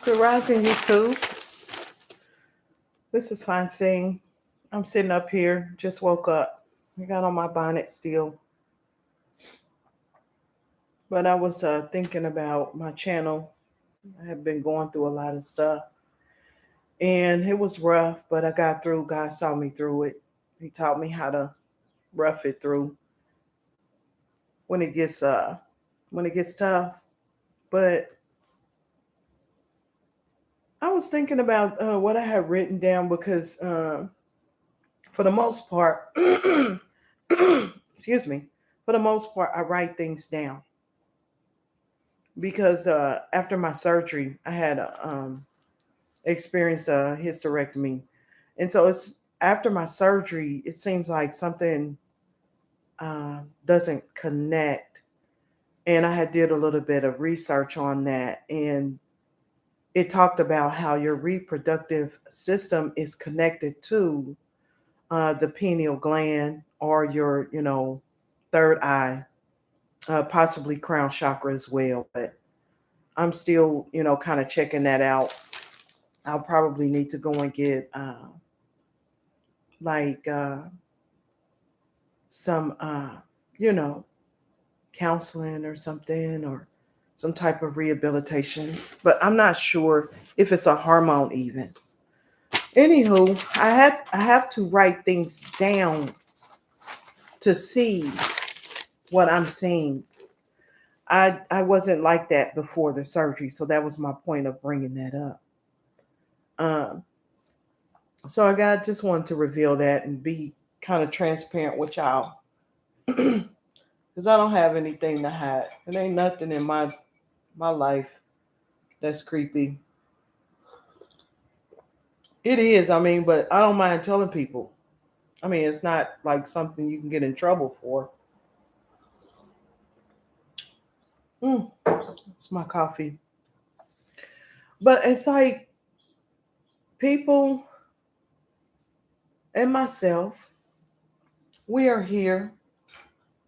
Good rising, YouTube. This is Fine Seeing. I'm sitting up here, just woke up. I got on my bonnet still. But I was thinking about my channel. I have been going through a lot of stuff. And it was rough, but I got through. God saw me through it. He taught me how to rough it through when it gets tough. But I was thinking about what I had written down because for the most part, excuse me, for the most part, I write things down because after my surgery, I had experienced a hysterectomy, and so it's after my surgery, it seems like something doesn't connect, and I had did a little bit of research on that, and it talked about how your reproductive system is connected to the pineal gland or your, third eye, possibly crown chakra as well. But I'm still, kind of checking that out. I'll probably need to go and get like some, you know, counseling or something or some type of rehabilitation. But I'm not sure if it's a hormone even. Anywho, I have to write things down to see what I'm seeing. I wasn't like that before the surgery, so that was my point of bringing that up. Um, so I got just wanted to reveal that and be kind of transparent with y'all, because I don't have anything to hide. It ain't nothing in my life that's creepy. It is, I mean, but I don't mind telling people. I mean, it's not like something you can get in trouble for. Mm, it's my coffee, but it's like people and myself. We are here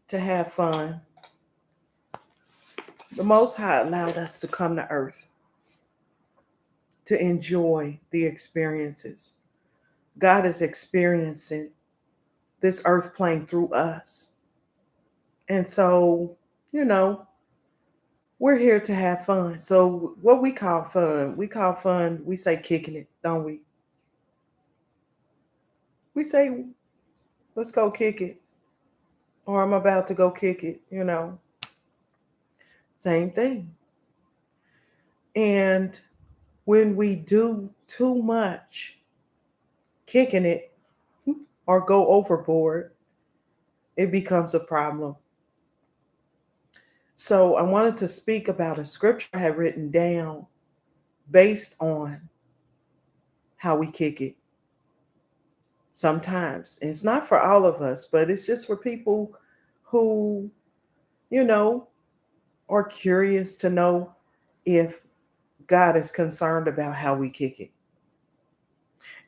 to have fun. The Most High allowed us to come to earth to enjoy the experiences. God is experiencing this earth plane through us. And so, you know, we're here to have fun. So, what we call fun, we say kicking it, don't we? We say, let's go kick it, or I'm about to go kick it. Same thing. And when we do too much kicking it or go overboard, it becomes a problem. So I wanted to speak about a scripture I had written down based on how we kick it sometimes. And it's not for all of us, but it's just for people who, you know, are curious to know if God is concerned about how we kick it.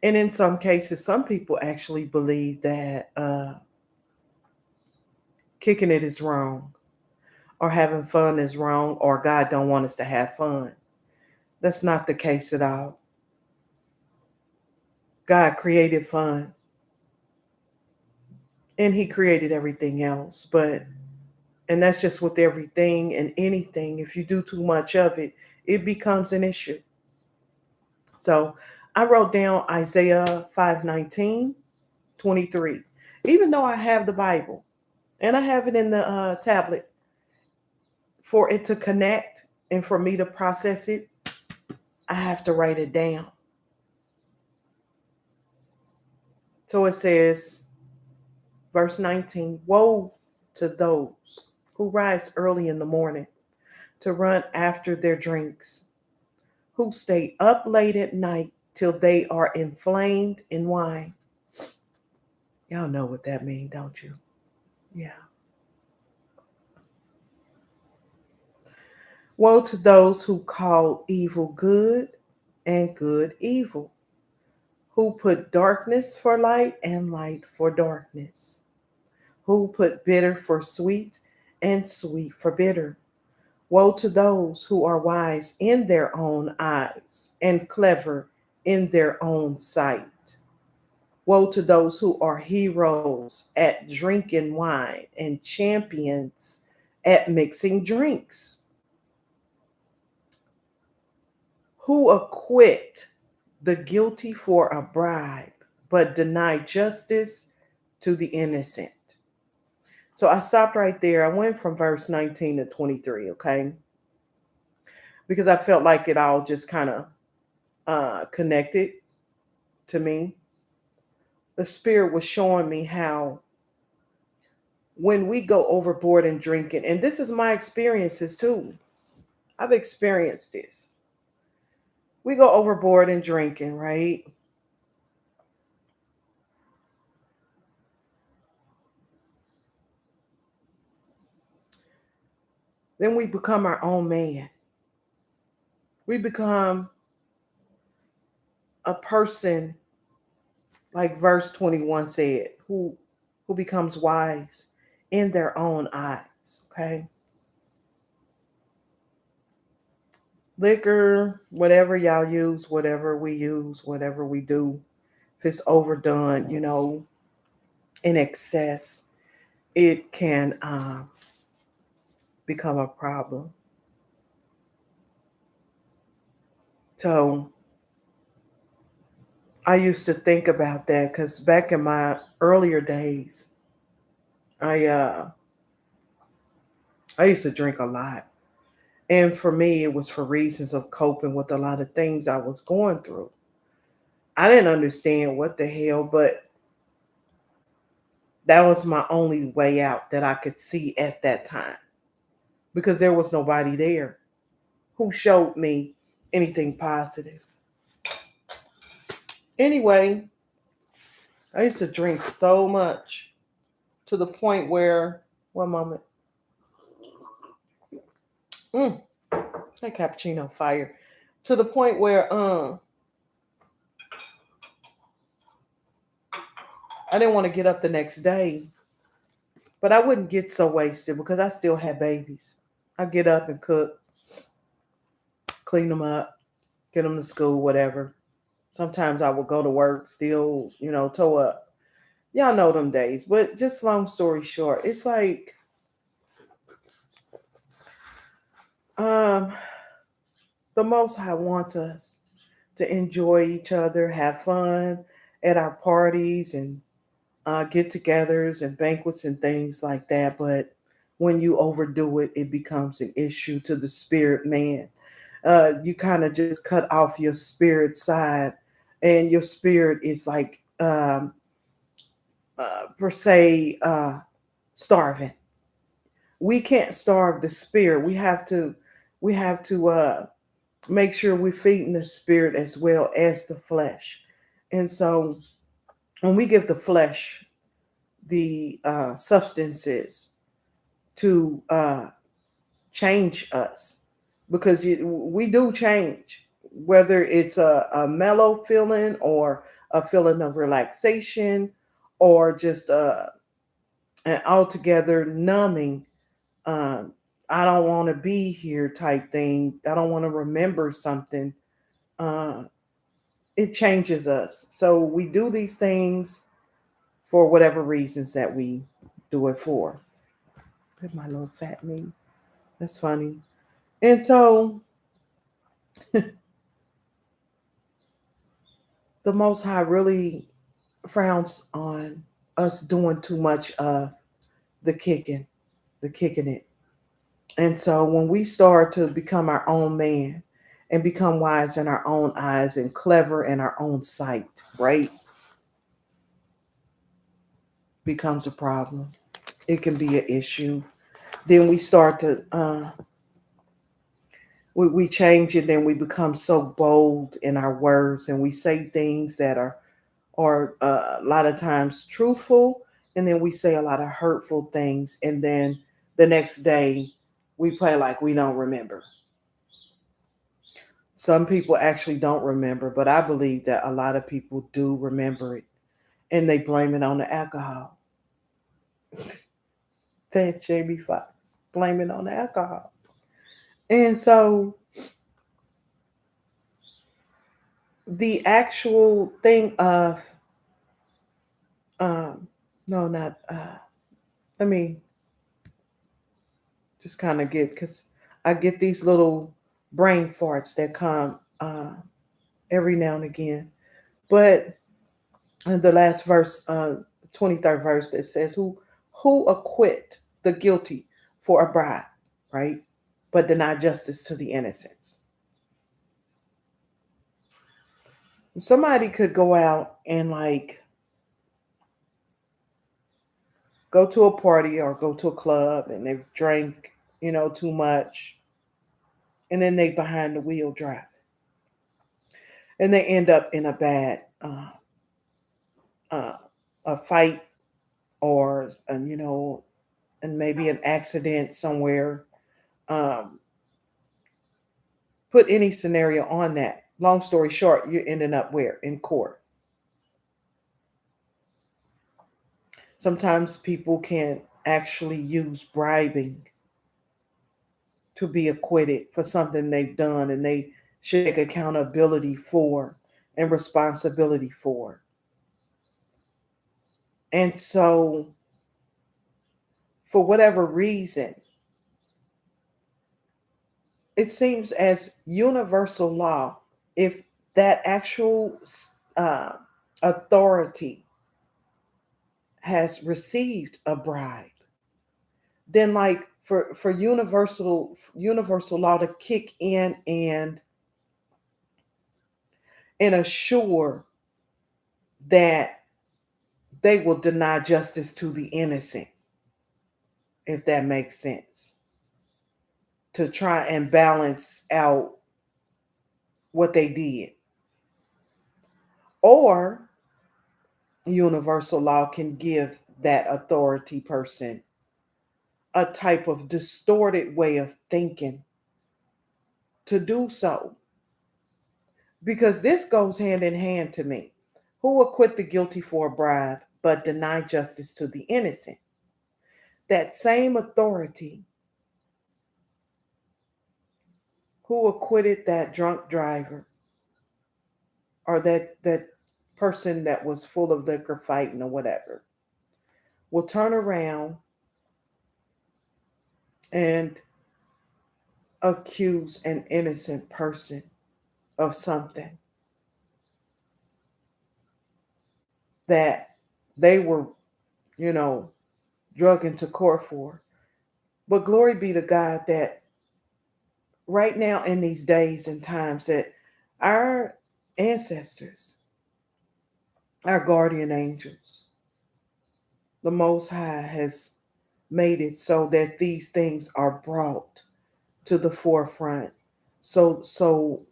And in some cases, some people actually believe that kicking it is wrong, or having fun is wrong, or God don't want us to have fun. That's not the case at all. God created fun and he created everything else. And that's just with everything and anything. If you do too much of it, it becomes an issue. So I wrote down Isaiah 5:19-23. Even though I have the Bible and I have it in the tablet, for it to connect and for me to process it, I have to write it down. So it says, verse 19, woe to those who rise early in the morning to run after their drinks, who stay up late at night till they are inflamed in wine. Y'all know what that means, don't you? Yeah. Woe to those who call evil good and good evil, who put darkness for light and light for darkness, who put bitter for sweet and sweet for bitter, Woe to those who are wise in their own eyes and clever in their own sight. Woe to those who are heroes at drinking wine and champions at mixing drinks, who acquit the guilty for a bribe, but deny justice to the innocent. So I stopped right there. I went from verse 19 to 23, okay? Because I felt like it all just kind of connected to me. The Spirit was showing me how when we go overboard in drinking, and this is my experiences too, I've experienced this. We go overboard in drinking, right? Then we become our own man. We become a person, like verse 21 said, who becomes wise in their own eyes. Okay. Liquor, whatever y'all use, whatever we use, whatever we do, if it's overdone, in excess, it can become a problem. So I used to think about that because back in my earlier days, I uh, I used to drink a lot, and for me, it was for reasons of coping with a lot of things I was going through. I didn't understand what the hell, but that was my only way out that I could see at that time because there was nobody there who showed me anything positive. Anyway, I used to drink so much to the point where, one moment, mm, that cappuccino fire, to the point where I didn't want to get up the next day, but I wouldn't get so wasted because I still had babies. I get up and cook, clean them up, get them to school, whatever. Sometimes I would go to work, still, toe up. Y'all know them days. But just long story short, it's like um, the Most High wants us to enjoy each other, have fun at our parties and get togethers and banquets and things like that. But when you overdo it, it becomes an issue to the spirit man. You kind of just cut off your spirit side, and your spirit is like, per se, starving. We can't starve the spirit. We have to make sure we're feeding the spirit as well as the flesh. And so when we give the flesh the substances to change us, because we do change, whether it's a mellow feeling or a feeling of relaxation or just an altogether numbing. Um, I don't want to be here type thing. I don't want to remember something. Uh, it changes us. So we do these things for whatever reasons that we do it for. Look at my little fat knee. That's funny. And so the Most High really frowns on us doing too much of the kicking, the kicking it. And so when we start to become our own man and become wise in our own eyes and clever in our own sight, right, becomes a problem. It can be an issue. Then we start to we change it. Then we become so bold in our words, and we say things that are a lot of times truthful, and then we say a lot of hurtful things, and then the next day we play like we don't remember. Some people actually don't remember, but I believe that a lot of people do remember it, and they blame it on the alcohol. That Jamie Foxx, blame it on the alcohol. And so the actual thing of, um, no, not, let me just kind of get, because I get these little brain farts that come every now and again. But the last verse, the 23rd verse, that says, who acquit the guilty for a bribe, right? But deny justice to the innocents. Somebody could go out and like go to a party or go to a club and they've drank, too much, and then they behind the wheel driving, and they end up in a bad uh, a fight, or and maybe an accident somewhere. Um, put any scenario on that. Long story short, you're ending up where? In court. Sometimes people can actually use bribing to be acquitted for something they've done and they should take accountability for and responsibility for. And so, for whatever reason, it seems as universal law, if that actual uh, authority has received a bribe, then like for universal law to kick in and assure that they will deny justice to the innocent, if that makes sense, to try and balance out what they did. Or universal law can give that authority person a type of distorted way of thinking to do so. Because this goes hand in hand to me. Who acquit the guilty for a bribe but deny justice to the innocent? That same authority who acquitted that drunk driver, or that person that was full of liquor fighting or whatever, will turn around and accuse an innocent person of something that they were, you know, drug into court for. But glory be to God that right now in these days and times that our ancestors, our guardian angels, the Most High has made it so that these things are brought to the forefront, so so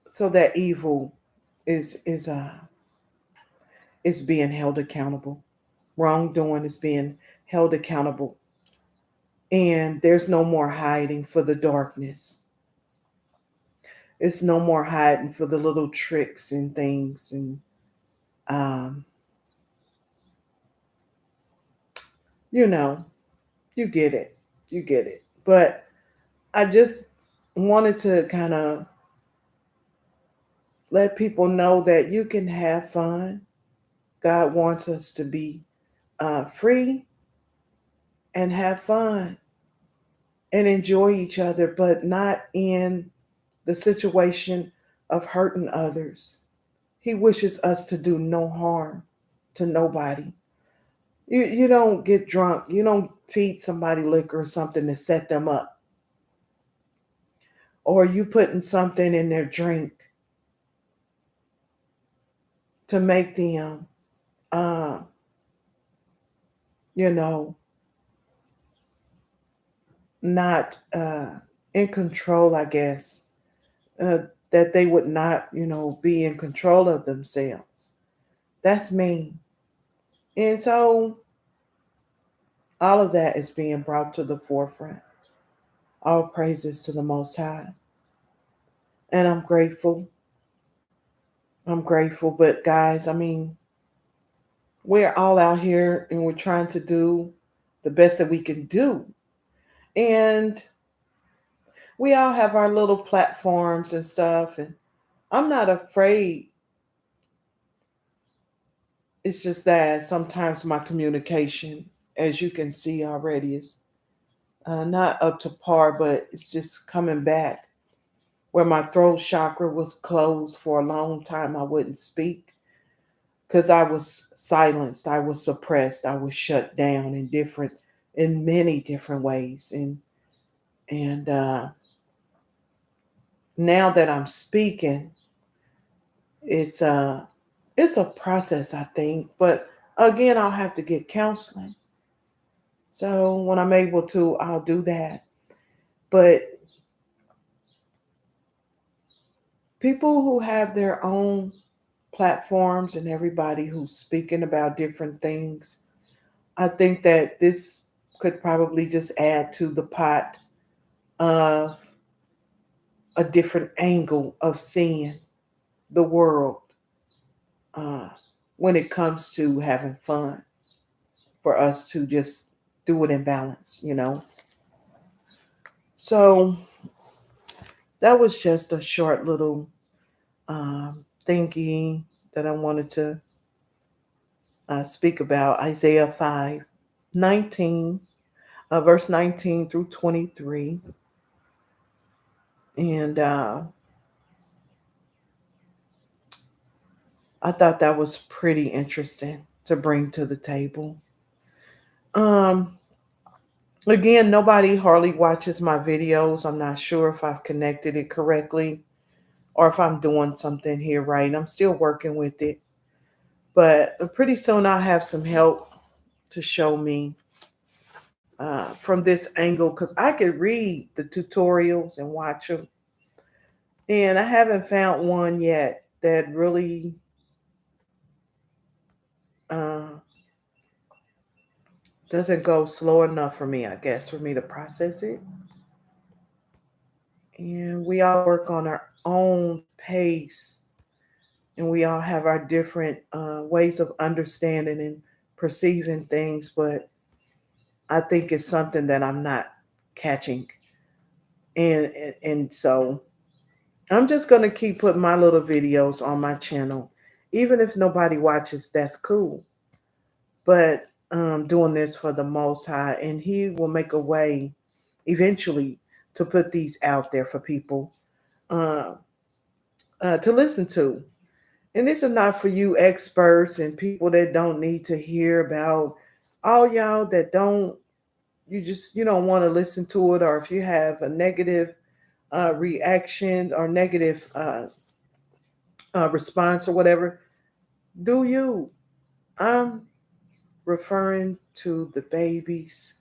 so that evil is is being held accountable. Wrongdoing is being held accountable, and there's no more hiding for the darkness. It's no more hiding for the little tricks and things, and um, you know, you get it, you get it. But I just wanted to kind of let people know that you can have fun. God wants us to be free and have fun and enjoy each other, but not in the situation of hurting others. He wishes us to do no harm to nobody. You don't get drunk. You don't feed somebody liquor or something to set them up. Or you putting something in their drink to make them, uh, you know, not in control, I guess. Uh, that they would not, be in control of themselves. That's mean. And so all of that is being brought to the forefront. All praises to the Most High. And I'm grateful. I'm grateful. But guys, I mean, we're all out here and we're trying to do the best that we can do. And we all have our little platforms and stuff, and I'm not afraid. It's just that sometimes my communication, as you can see already, is not up to par, but it's just coming back. Where my throat chakra was closed for a long time, I wouldn't speak because I was silenced, I was suppressed, I was shut down in many different ways, and now that I'm speaking, it's a it's a process, I think, but again, I'll have to get counseling. So when I'm able to, I'll do that. But people who have their own platforms and everybody who's speaking about different things, I think that this could probably just add to the pot of a different angle of seeing the world uh, when it comes to having fun for us to just do it in balance. So that was just a short little um, thinking that I wanted to speak about Isaiah 5:19, verse 19 through 23. And I thought that was pretty interesting to bring to the table. Um, Again, nobody hardly watches my videos. I'm not sure if I've connected it correctly or if I'm doing something here right. I'm still working with it. But pretty soon I'll have some help to show me from this angle because I could read the tutorials and watch them. And I haven't found one yet that really uh, doesn't go slow enough for me, I guess, for me to process it. And we all work on our own pace, and we all have our different ways of understanding and perceiving things. But I think it's something that I'm not catching, and so I'm just gonna keep putting my little videos on my channel, even if nobody watches. That's cool. But doing this for the Most High, and He will make a way eventually to put these out there for people uh, to listen to. And this is not for you experts and people that don't need to hear about all y'all that don't you don't want to listen to it, or if you have a negative reaction or negative response or whatever, do you? I'm referring to the babies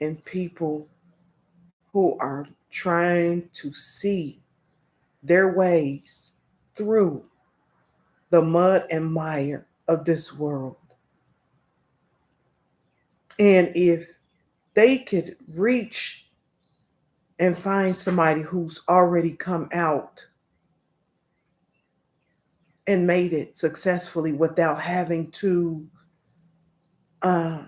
and people who are trying to see their ways through the mud and mire of this world. And if they could reach and find somebody who's already come out and made it successfully uh,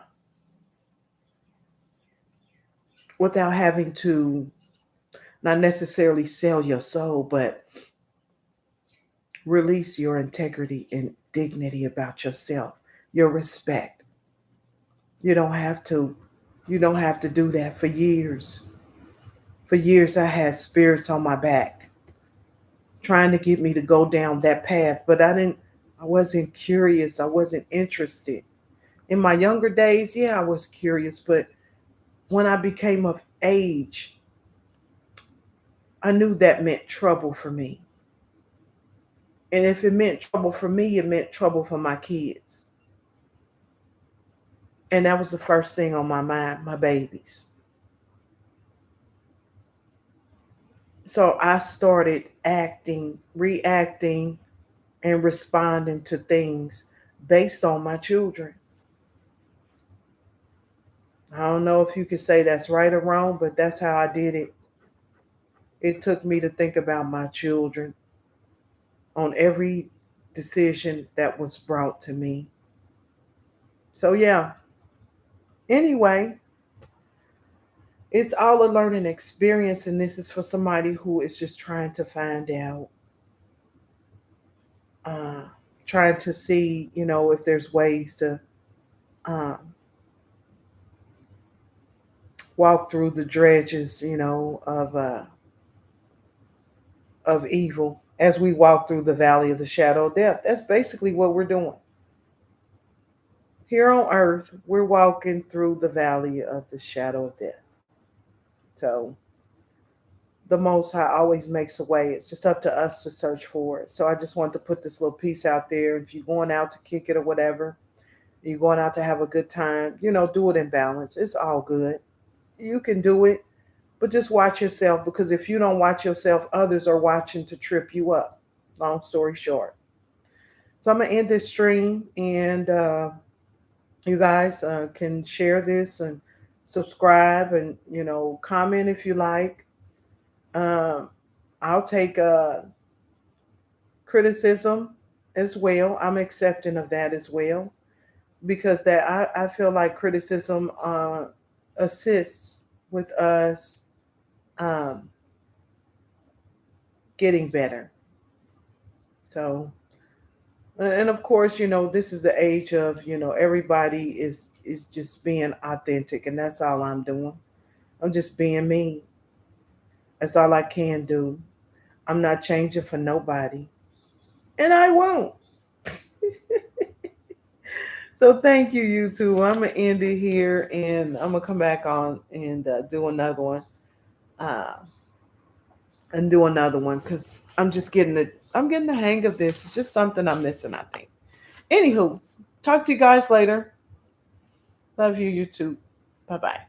without having to not necessarily sell your soul, but release your integrity and dignity about yourself, your respect. You don't have to. You don't have to do that for years. For years, I had spirits on my back trying to get me to go down that path, but I didn't. I wasn't curious. I wasn't interested. In my younger days, yeah, I was curious, but when I became of age, I knew that meant trouble for me. And if it meant trouble for me, it meant trouble for my kids. And that was the first thing on my mind, my babies. So I started acting, reacting, and responding to things based on my children. I don't know if you could say that's right or wrong, but that's how I did it. It took me to think about my children on every decision that was brought to me. So, yeah, anyway, It's all a learning experience, and this is for somebody who is just trying to find out, uh, trying to see, if there's ways to um, walk through the dredges, of evil as we walk through the valley of the shadow of death. That's basically what we're doing here on earth. We're walking through the valley of the shadow of death. So the Most High always makes a way. It's just up to us to search for it. So I just wanted to put this little piece out there. If you're going out to kick it or whatever, you're going out to have a good time, do it in balance. It's all good. You can do it, but just watch yourself, because if you don't watch yourself, others are watching to trip you up. Long story short. So I'm going to end this stream, and you guys can share this and subscribe, and, comment if you like. Um, I'll take criticism as well. I'm accepting of that as well, because that I feel like criticism assists with us um, getting better. So, and of course, this is the age of, everybody is just being authentic, and that's all I'm doing. I'm just being me. That's all I can do. I'm not changing for nobody, and I won't. So thank you, YouTube. I'm gonna end it here, and I'm gonna come back on and do another one, uh, because I'm getting the hang of this. It's just something I'm missing, I think. Anywho, talk to you guys later. Love you, YouTube. Bye bye.